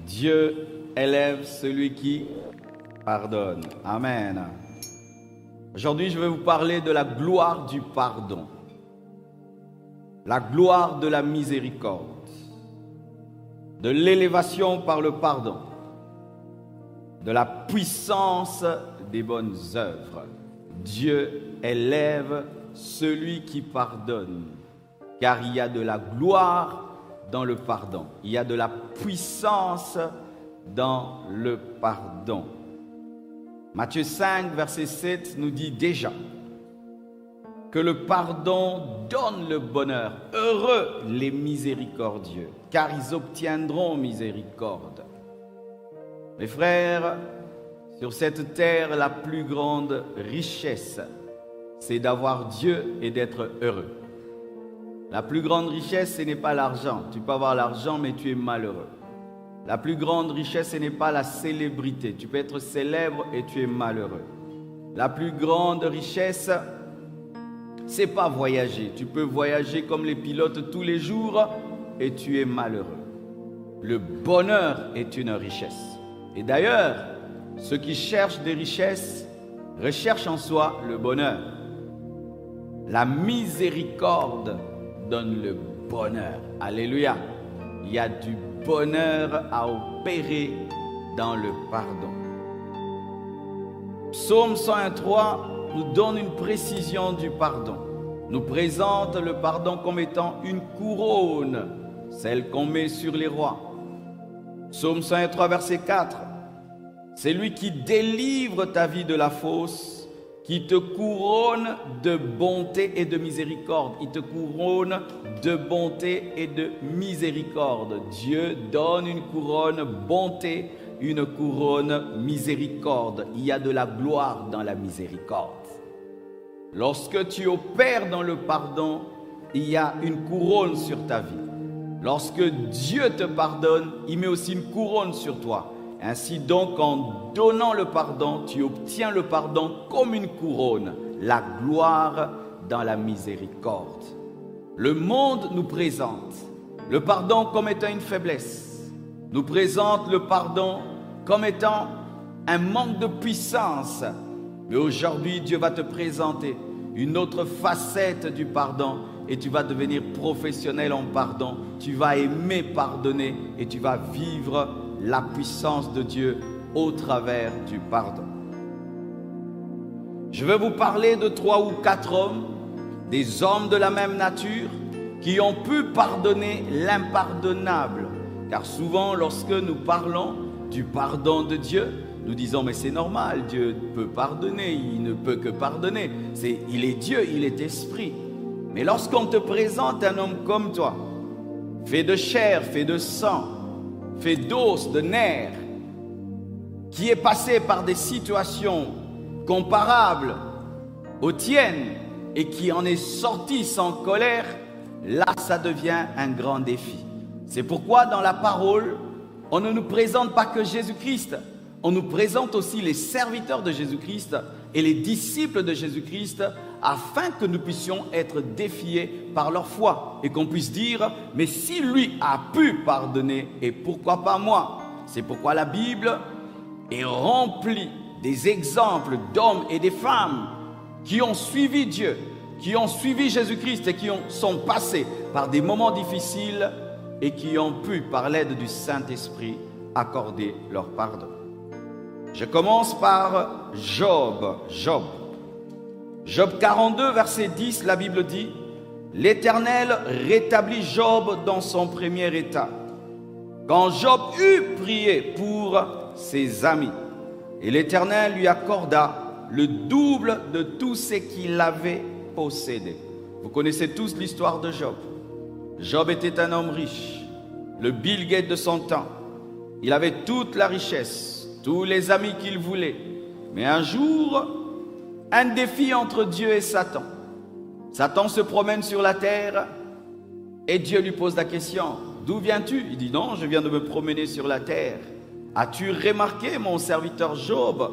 Dieu élève celui qui pardonne. Amen. Aujourd'hui, je vais vous parler de la gloire du pardon. La gloire de la miséricorde. De l'élévation par le pardon. De la puissance des bonnes œuvres. Dieu élève celui qui pardonne. Car il y a de la gloire dans le pardon. Il y a de la puissance dans le pardon. Matthieu 5, verset 7 nous dit déjà que le pardon donne le bonheur. Heureux les miséricordieux, car ils obtiendront miséricorde. Mes frères, sur cette terre, la plus grande richesse, c'est d'avoir Dieu et d'être heureux. La plus grande richesse, ce n'est pas l'argent. Tu peux avoir l'argent, mais tu es malheureux. La plus grande richesse, ce n'est pas la célébrité. Tu peux être célèbre et tu es malheureux. La plus grande richesse, ce n'est pas voyager. Tu peux voyager comme les pilotes tous les jours et tu es malheureux. Le bonheur est une richesse. Et d'ailleurs, ceux qui cherchent des richesses recherchent en soi le bonheur. La miséricorde donne le bonheur. Alléluia. Il y a du bonheur à opérer dans le pardon. Psaume 101.3 nous donne une précision du pardon. Nous présente le pardon comme étant une couronne, celle qu'on met sur les rois. Psaume 103, verset 4. C'est lui qui délivre ta vie de la fosse, qui te couronne de bonté et de miséricorde. Il te couronne de bonté et de miséricorde. Dieu donne une couronne bonté, une couronne miséricorde. Il y a de la gloire dans la miséricorde. Lorsque tu opères dans le pardon, il y a une couronne sur ta vie. Lorsque Dieu te pardonne, il met aussi une couronne sur toi. Ainsi donc, en donnant le pardon, tu obtiens le pardon comme une couronne, la gloire dans la miséricorde. Le monde nous présente le pardon comme étant une faiblesse, nous présente le pardon comme étant un manque de puissance. Mais aujourd'hui, Dieu va te présenter une autre facette du pardon et tu vas devenir professionnel en pardon. Tu vas aimer pardonner et tu vas vivre la puissance de Dieu au travers du pardon. Je vais vous parler de 3 ou 4 hommes, des hommes de la même nature, qui ont pu pardonner l'impardonnable. Car souvent, lorsque nous parlons du pardon de Dieu, nous disons, mais c'est normal, Dieu peut pardonner, il ne peut que pardonner. Il est Dieu, il est esprit. Mais lorsqu'on te présente un homme comme toi, fait de chair, fait de sang, fait d'os, de nerfs, qui est passé par des situations comparables aux tiennes et qui en est sorti sans colère, là, ça devient un grand défi. C'est pourquoi dans la parole, on ne nous présente pas que Jésus-Christ, on nous présente aussi les serviteurs de Jésus-Christ et les disciples de Jésus-Christ afin que nous puissions être défiés par leur foi et qu'on puisse dire, mais si lui a pu pardonner, et pourquoi pas moi? C'est pourquoi la Bible est remplie des exemples d'hommes et des femmes qui ont suivi Dieu, qui ont suivi Jésus-Christ et qui sont passés par des moments difficiles et qui ont pu, par l'aide du Saint-Esprit, accorder leur pardon. Je commence par Job. Job 42, verset 10, la Bible dit « L'Éternel rétablit Job dans son premier état. Quand Job eut prié pour ses amis, et l'Éternel lui accorda le double de tout ce qu'il avait possédé. » Vous connaissez tous l'histoire de Job. Job était un homme riche, le Bill Gates de son temps. Il avait toute la richesse, tous les amis qu'il voulait. Mais un jour, un défi entre Dieu et Satan. Satan se promène sur la terre et Dieu lui pose la question, « D'où viens-tu » Il dit, « Non, je viens de me promener sur la terre. As-tu remarqué mon serviteur Job?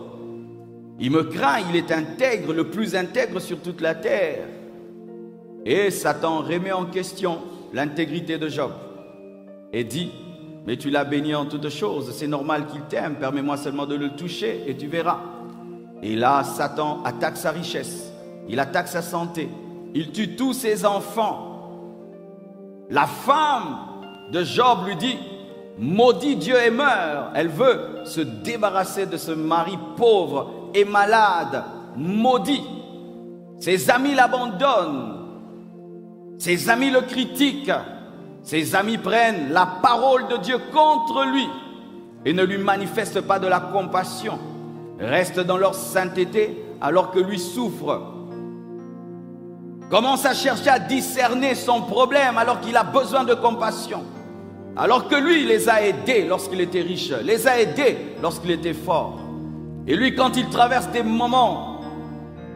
Il me craint, il est intègre, le plus intègre sur toute la terre. » Et Satan remet en question l'intégrité de Job et dit, mais tu l'as béni en toutes choses. C'est normal qu'il t'aime. Permets-moi seulement de le toucher et tu verras. Et là, Satan attaque sa richesse. Il attaque sa santé. Il tue tous ses enfants. La femme de Job lui dit, maudit Dieu et meurt. Elle veut se débarrasser de ce mari pauvre et malade, maudit. Ses amis l'abandonnent. Ses amis le critiquent. Ses amis prennent la parole de Dieu contre lui et ne lui manifestent pas de la compassion. Restent dans leur sainteté alors que lui souffre. Commence à chercher à discerner son problème alors qu'il a besoin de compassion. Alors que lui les a aidés lorsqu'il était riche, les a aidés lorsqu'il était fort. Et lui, quand il traverse des moments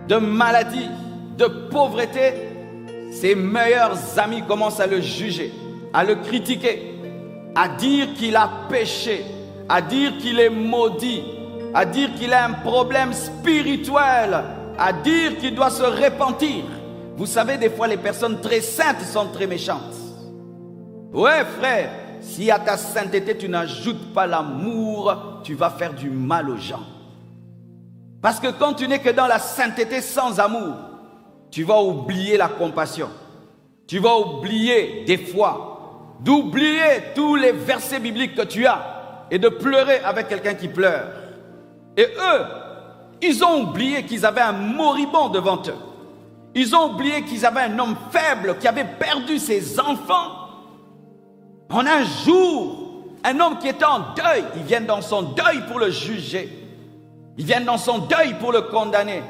de maladie, de pauvreté, ses meilleurs amis commencent à le juger, à le critiquer, à dire qu'il a péché, à dire qu'il est maudit, à dire qu'il a un problème spirituel, à dire qu'il doit se repentir. Vous savez, des fois, les personnes très saintes sont très méchantes. Ouais, frère, si à ta sainteté, tu n'ajoutes pas l'amour, tu vas faire du mal aux gens. Parce que quand tu n'es que dans la sainteté sans amour, tu vas oublier la compassion. Tu vas oublier des fois, d'oublier tous les versets bibliques que tu as et de pleurer avec quelqu'un qui pleure. Et eux, ils ont oublié qu'ils avaient un moribond devant eux. Ils ont oublié qu'ils avaient un homme faible qui avait perdu ses enfants. En un jour, un homme qui était en deuil, ils viennent dans son deuil pour le juger. Ils viennent dans son deuil pour le condamner.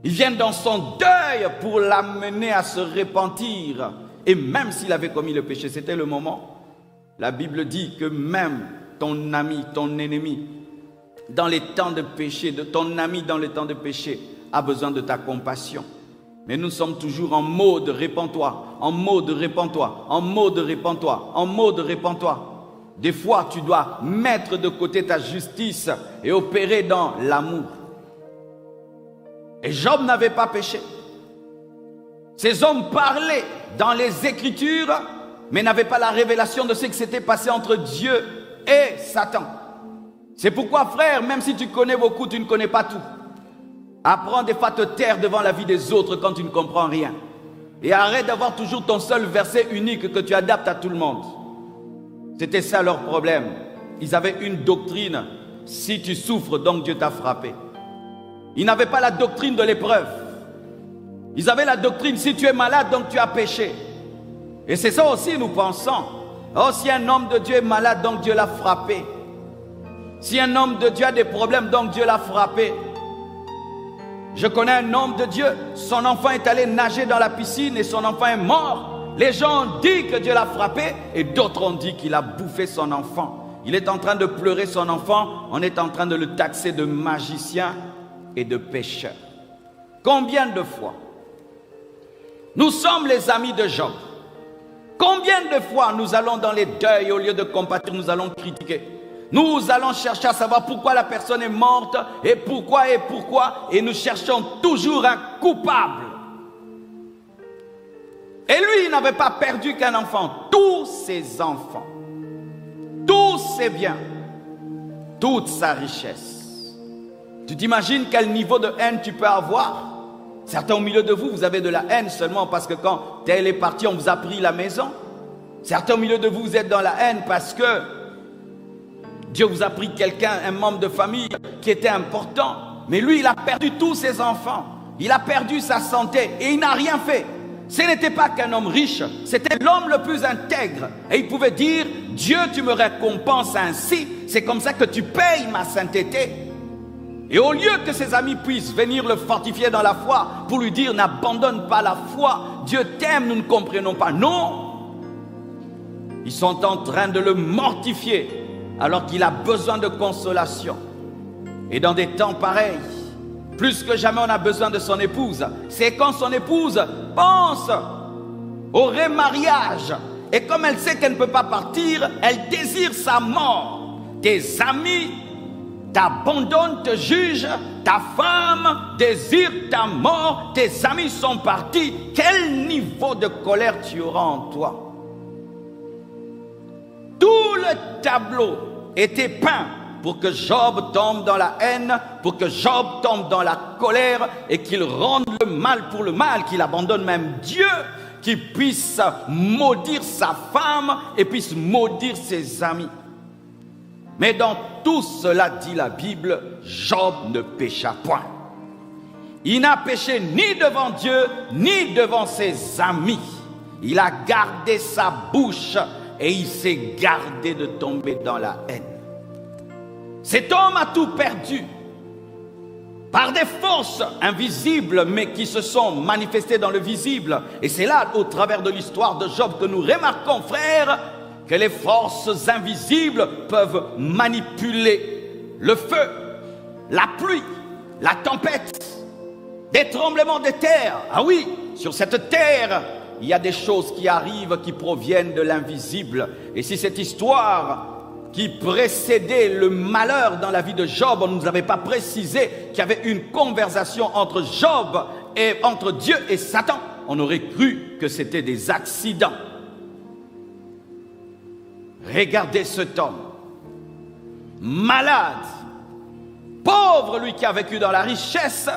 Ils viennent dans son deuil pour l'amener à se repentir. Et même s'il avait commis le péché, c'était le moment. La Bible dit que même ton ami, ton ennemi, dans les temps de péché, de ton ami dans les temps de péché, a besoin de ta compassion. Mais nous sommes toujours en mode répands-toi, en mode répands-toi, en mode répands-toi, en mode répands-toi. Des fois, tu dois mettre de côté ta justice et opérer dans l'amour. Et Job n'avait pas péché. Ces hommes parlaient dans les Écritures, mais n'avaient pas la révélation de ce qui s'était passé entre Dieu et Satan. C'est pourquoi, frère, même si tu connais beaucoup, tu ne connais pas tout. Apprends des fois à te taire devant la vie des autres quand tu ne comprends rien. Et arrête d'avoir toujours ton seul verset unique que tu adaptes à tout le monde. C'était ça leur problème. Ils avaient une doctrine. Si tu souffres, donc Dieu t'a frappé. Ils n'avaient pas la doctrine de l'épreuve. Ils avaient la doctrine, si tu es malade, donc tu as péché. Et c'est ça aussi nous pensons. Oh, si un homme de Dieu est malade, donc Dieu l'a frappé. Si un homme de Dieu a des problèmes, donc Dieu l'a frappé. Je connais un homme de Dieu, son enfant est allé nager dans la piscine et son enfant est mort. Les gens ont dit que Dieu l'a frappé et d'autres ont dit qu'il a bouffé son enfant. Il est en train de pleurer son enfant, on est en train de le taxer de magicien et de pécheur. Combien de fois nous sommes les amis de Job? Combien de fois nous allons dans les deuils, au lieu de compatir, nous allons critiquer? Nous allons chercher à savoir pourquoi la personne est morte et pourquoi, et nous cherchons toujours un coupable. Et lui, il n'avait pas perdu qu'un enfant. Tous ses enfants, tous ses biens, toute sa richesse. Tu t'imagines quel niveau de haine tu peux avoir? Certains au milieu de vous, vous avez de la haine seulement parce que quand tel est parti, on vous a pris la maison. Certains au milieu de vous, vous êtes dans la haine parce que Dieu vous a pris quelqu'un, un membre de famille qui était important. Mais lui, il a perdu tous ses enfants. Il a perdu sa santé et il n'a rien fait. Ce n'était pas qu'un homme riche, c'était l'homme le plus intègre. Et il pouvait dire, Dieu, tu me récompenses ainsi, c'est comme ça que tu payes ma sainteté. Et au lieu que ses amis puissent venir le fortifier dans la foi pour lui dire, n'abandonne pas la foi, Dieu t'aime, nous ne comprenons pas. Non, ils sont en train de le mortifier alors qu'il a besoin de consolation. Et dans des temps pareils, plus que jamais on a besoin de son épouse. C'est quand son épouse pense au remariage. Et comme elle sait qu'elle ne peut pas partir, elle désire sa mort. Tes amis t'abandonnent, te jugent. Ta femme désire ta mort. Tes amis sont partis. Quel niveau de colère tu auras en toi? Tout le tableau était peint pour que Job tombe dans la haine, pour que Job tombe dans la colère et qu'il rende le mal pour le mal, qu'il abandonne même Dieu, qu'il puisse maudire sa femme et puisse maudire ses amis. Mais dans tout cela, dit la Bible, Job ne pécha point. Il n'a péché ni devant Dieu, ni devant ses amis. Il a gardé sa bouche et il s'est gardé de tomber dans la haine. Cet homme a tout perdu par des forces invisibles, mais qui se sont manifestées dans le visible. Et c'est là, au travers de l'histoire de Job, que nous remarquons, frères, que les forces invisibles peuvent manipuler le feu, la pluie, la tempête, des tremblements de terre. Ah oui, sur cette terre, il y a des choses qui arrivent qui proviennent de l'invisible. Et si cette histoire qui précédait le malheur dans la vie de Job, on ne nous avait pas précisé qu'il y avait une conversation entre Job et entre Dieu et Satan, on aurait cru que c'était des accidents. Regardez cet homme, malade, pauvre, lui qui a vécu dans la richesse,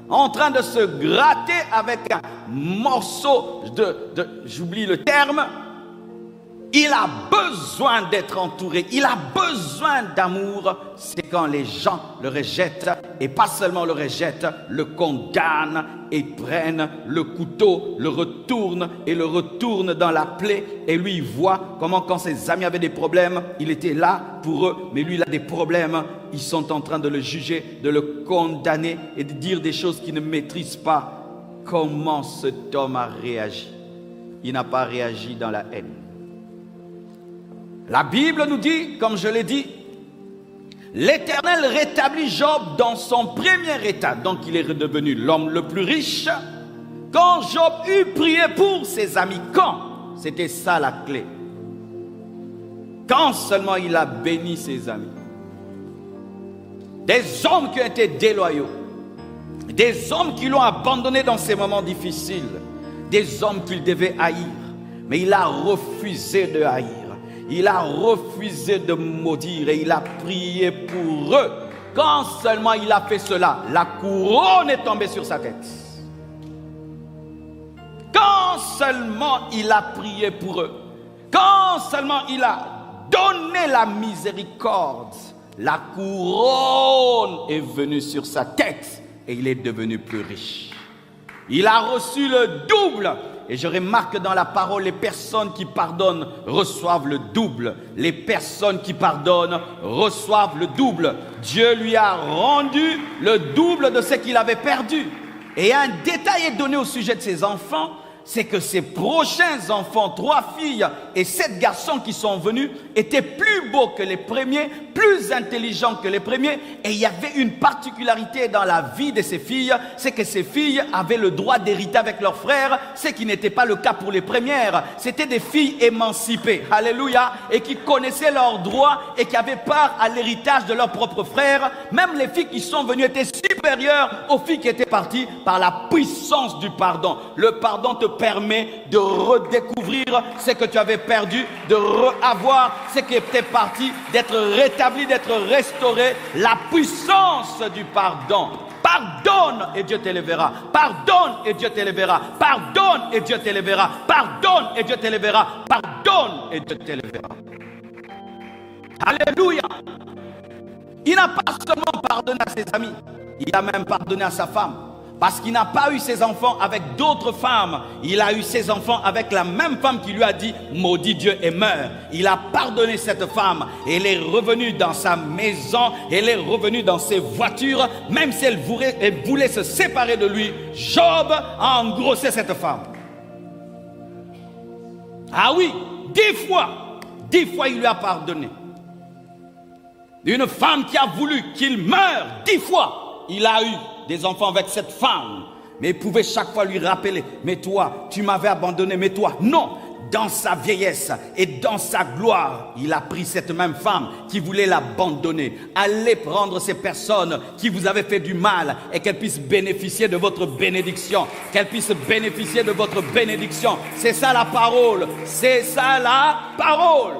en train de se gratter avec un morceau j'oublie le terme. Il a besoin d'être entouré, il a besoin d'amour. C'est quand les gens le rejettent, et pas seulement le rejettent, le condamnent et prennent le couteau, le retournent et le retournent dans la plaie. Et lui, il voit comment quand ses amis avaient des problèmes, il était là pour eux, mais lui, il a des problèmes. Ils sont en train de le juger, de le condamner et de dire des choses qu'il ne maîtrise pas. Comment cet homme a réagi? Il n'a pas réagi dans la haine. La Bible nous dit, comme je l'ai dit, l'Éternel rétablit Job dans son premier état. Donc il est redevenu l'homme le plus riche. Quand Job eut prié pour ses amis, quand? C'était ça la clé. Quand seulement il a béni ses amis. Des hommes qui ont été déloyaux. Des hommes qui l'ont abandonné dans ces moments difficiles. Des hommes qu'il devait haïr. Mais il a refusé de haïr. Il a refusé de maudire et il a prié pour eux. Quand seulement il a fait cela, la couronne est tombée sur sa tête. Quand seulement il a prié pour eux, quand seulement il a donné la miséricorde, la couronne est venue sur sa tête et il est devenu plus riche. Il a reçu le double. Et je remarque dans la parole, les personnes qui pardonnent reçoivent le double. Les personnes qui pardonnent reçoivent le double. Dieu lui a rendu le double de ce qu'il avait perdu. Et un détail est donné au sujet de ses enfants, c'est que ses prochains enfants, 3 filles et 7 garçons qui sont venus, étaient plus beaux que les premiers, plus intelligents que les premiers. Et il y avait une particularité dans la vie de ces filles, c'est que ces filles avaient le droit d'hériter avec leurs frères, ce qui n'était pas le cas pour les premières. C'était des filles émancipées, alléluia, et qui connaissaient leurs droits et qui avaient part à l'héritage de leurs propres frères. Même les filles qui sont venues étaient supérieures aux filles qui étaient parties par la puissance du pardon. Le pardon te permet de redécouvrir ce que tu avais perdu, de reavoir ce qui était parti, d'être rétabli, d'être restauré. La puissance du pardon. Pardonne et Dieu t'élèvera. Pardonne et Dieu t'élèvera. Pardonne et Dieu t'élèvera. Pardonne et Dieu t'élèvera. Pardonne et Dieu t'élèvera. Alléluia. Il n'a pas seulement pardonné à ses amis, il a même pardonné à sa femme. Parce qu'il n'a pas eu ses enfants avec d'autres femmes. Il a eu ses enfants avec la même femme qui lui a dit « Maudit Dieu et meurs ». Il a pardonné cette femme. Elle est revenue dans sa maison. Elle est revenue dans ses voitures. Même si elle voulait se séparer de lui, Job a engrossé cette femme. Ah oui, 10 fois il lui a pardonné. Une femme qui a voulu qu'il meure, 10 fois il a eu des enfants avec cette femme, mais il pouvait chaque fois lui rappeler, mais toi, tu m'avais abandonné, mais toi, non. Dans sa vieillesse et dans sa gloire, il a pris cette même femme qui voulait l'abandonner. Allez prendre ces personnes qui vous avaient fait du mal et qu'elles puissent bénéficier de votre bénédiction. Qu'elles puissent bénéficier de votre bénédiction. C'est ça la parole. C'est ça la parole.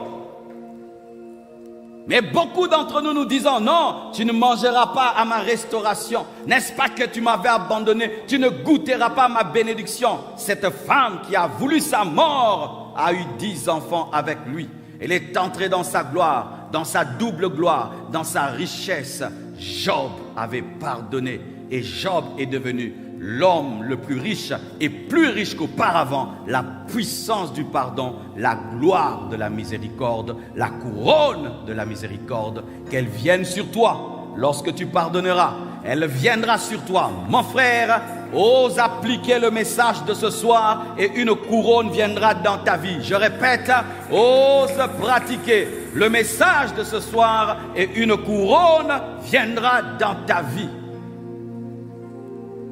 Mais beaucoup d'entre nous disons, non, tu ne mangeras pas à ma restauration. N'est-ce pas que tu m'avais abandonné? Tu ne goûteras pas ma bénédiction. Cette femme qui a voulu sa mort a eu 10 enfants avec lui. Elle est entrée dans sa gloire, dans sa double gloire, dans sa richesse. Job avait pardonné et Job est devenu l'homme le plus riche et plus riche qu'auparavant. La puissance du pardon, la gloire de la miséricorde, la couronne de la miséricorde, qu'elle vienne sur toi lorsque tu pardonneras. Elle viendra sur toi. Mon frère, ose appliquer le message de ce soir et une couronne viendra dans ta vie. Je répète, ose pratiquer le message de ce soir et une couronne viendra dans ta vie.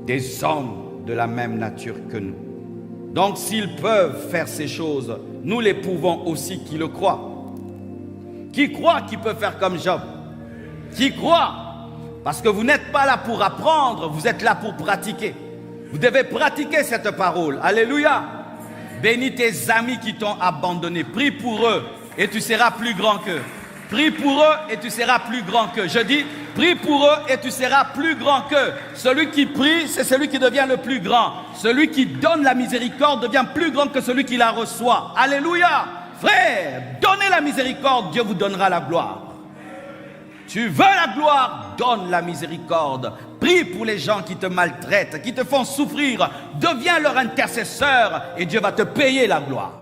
Des hommes de la même nature que nous. Donc s'ils peuvent faire ces choses, nous les pouvons aussi qui le croient. Qui croit qui peut faire comme Job? Qui croit? Parce que vous n'êtes pas là pour apprendre, vous êtes là pour pratiquer. Vous devez pratiquer cette parole. Alléluia. Bénis tes amis qui t'ont abandonné. Prie pour eux et tu seras plus grand qu'eux. Prie pour eux et tu seras plus grand qu'eux. Je dis, prie pour eux et tu seras plus grand qu'eux. Celui qui prie, c'est celui qui devient le plus grand. Celui qui donne la miséricorde devient plus grand que celui qui la reçoit. Alléluia. Frère, donnez la miséricorde, Dieu vous donnera la gloire. Tu veux la gloire, donne la miséricorde. Prie pour les gens qui te maltraitent, qui te font souffrir. Deviens leur intercesseur et Dieu va te payer la gloire.